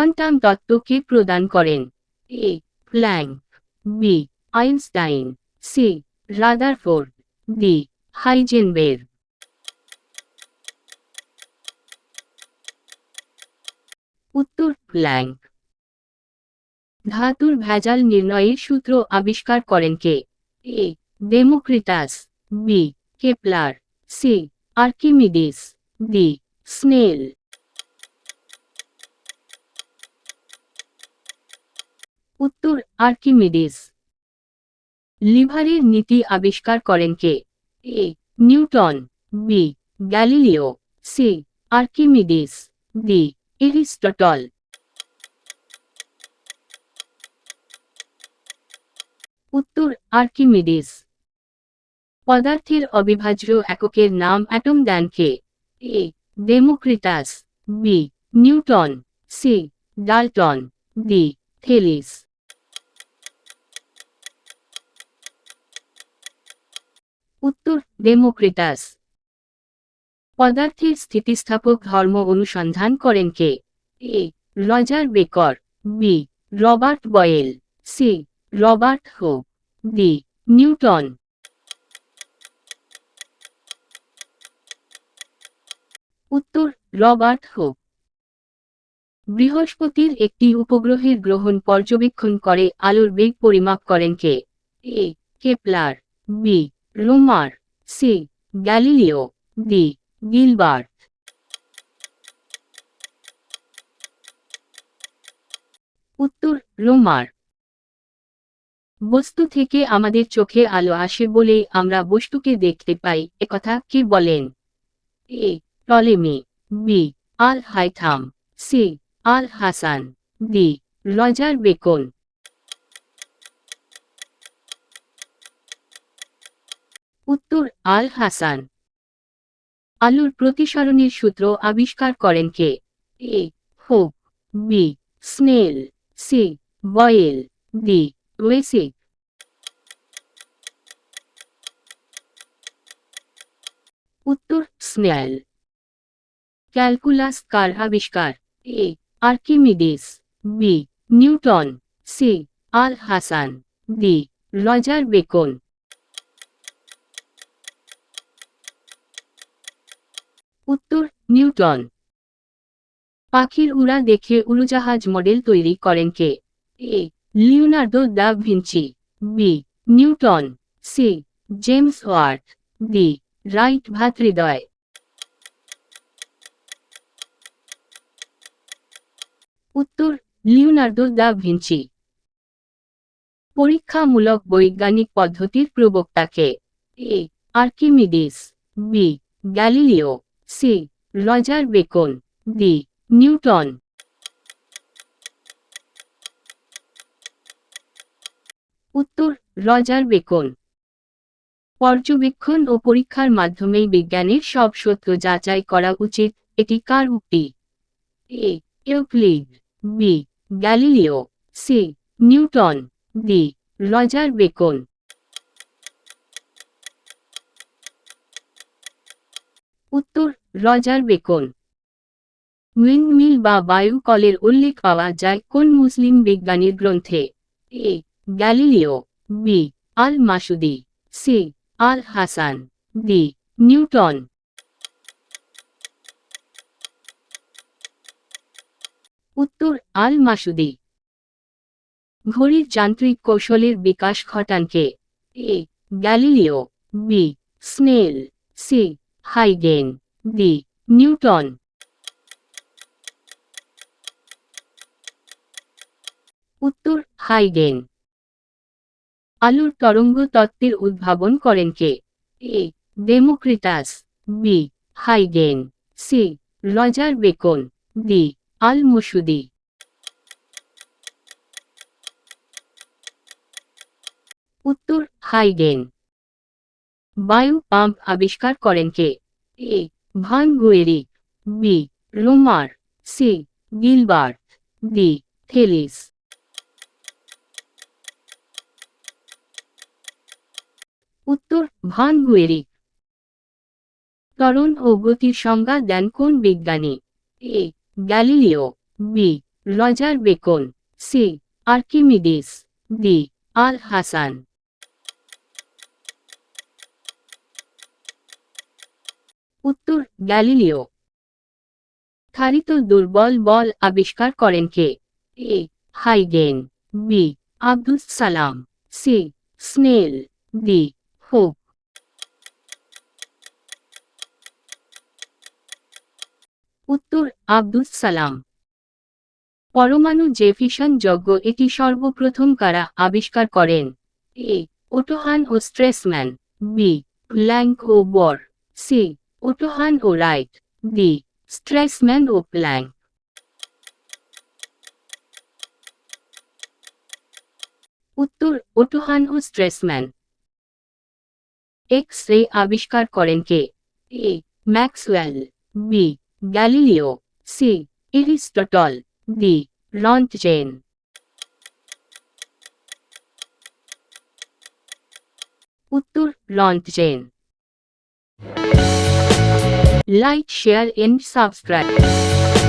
Quantum তত্ত্বকে প্রদান করেন? A. Planck, B. Einstein, C. Rutherford, D. Heisenberg. উত্তর প্ল্যাঙ্ক। ধাতুর ভেজাল নির্ণয়ের সূত্র আবিষ্কার করেন কে? A. Democritus, B. Kepler, C. Archimedes, D. Snell. উত্তর আর্কিমিডিস। লিভারের নীতি আবিষ্কার করেন কে? A. Newton, B. Galileo, C. Archimedes, D. Aristotle. উত্তর আর্কিমিডিস। পদার্থের অবিভাজ্য এককের নাম অ্যাটম দেন কে? A. Democritus, B. Newton, C. Dalton, D. Thales. উত্তর ডেমোক্রিটাস। পদার্থের স্থিতিস্থাপক ধর্ম অনুসন্ধান করেন কে? এ. Roger Bacon, B. Robert Boyle, C. Robert Hooke, D. Newton. উত্তর রবার্ট হুক। বৃহস্পতির একটি উপগ্রহের গ্রহণ পর্যবেক্ষণ করে আলোর বেগ পরিমাপ করেন কে? A. Kepler, B. Roemer, C. Galileo, D. Gilbert. উত্তর রোমার। বস্তু থেকে আমাদের চোখে আলো আসে বলেই আমরা বস্তুকে দেখতে পাই, একথা কে বলেন? A. Ptolemy, B. Al Haytham, C. Al Hasan, D. Roger Bacon. উত্তর আল হাসান। আলোর প্রতিসরণের সূত্র আবিষ্কার করেন কে? A. Hooke, B. Snell, C. Boyle, D. ওয়েসিক। উত্তর স্নেল। ক্যালকুলাস কার আবিষ্কার? A. Archimedes, B. Newton, C. Al Hasan, D. Roger Bacon. উত্তর নিউটন। পাখির উড়া দেখে উড়োজাহাজ মডেল তৈরি করেন কে? A. Leonardo da Vinci, B. Newton, C. James Watt, D. Wright ভ্রাতৃদ্বয়। উত্তর লিওনার্দো দা ভিঞ্চি। পরীক্ষামূলক বৈজ্ঞানিক পদ্ধতির প্রবক্তা কে? A. Archimedes, B. Galileo, C. Roger Bacon, D. Newton. উত্তর রজার বেকন। পর্যবেক্ষণ ও পরীক্ষার মাধ্যমেই বিজ্ঞানের সব সত্য যাচাই করা উচিত, এটি কার উক্তি? A. Euclid, B. Galileo, C. Newton, D. Roger Bacon. উত্তর রজার বেকন। উইন্ডমিল বা বায়ুকলের উল্লেখ পাওয়া যায় কোন মুসলিম বিজ্ঞানীর গ্রন্থে? A. Galileo, B. Al Masudi, C. Al Hasan, D. Newton. উত্তর আল মাসুদি। ঘড়ির যান্ত্রিক কৌশলের বিকাশ ঘটান কে? A. Galileo, B. Snell, C. হাইগেন, ডি. নিউটন। উত্তর হাইগেন। আলোর তরঙ্গ তত্ত্বের উদ্ভাবন করেন কে? এ. Democritus, B. হাইগেন, সি. Roger Bacon, D. আল মসুদি। উত্তর হাইগেন। বায়ু পাম্প আবিষ্কার করেন কে? A. Von Guericke, B. Roemer, C. Gilbert, D. Thales. উত্তর ভান গুয়েরিক। ত্বরণ ও গতির সংজ্ঞা দেন কোন বিজ্ঞানী? A. Galileo, B. Roger Bacon, C Archimedes, D Al Hasan. উত্তর গ্যালিলিও। ক্ষারিত দুর্বল বল আবিষ্কার করেন কে? এ হাইগেন, B Abdus Salam, C snail, D hook. উত্তর আব্দুস সালাম। পরমাণু যে ফিশন যজ্ঞ এটি সর্বপ্রথম কারা আবিষ্কার করেন? এ ওটোহান ও স্ট্রেসম্যান, বি প্ল্যাঙ্ক ও বর, সি ওটোহান ও রাইট, ডি স্ট্রেসম্যান ও প্ল্যাঙ্ক। উত্তর ওটোহান ও স্ট্রেসম্যান। এক্স রে আবিষ্কার করেন কে? A Maxwell, B Galileo, C Aristotle, D Roentgen. উত্তর Roentgen. Like share and subscribe.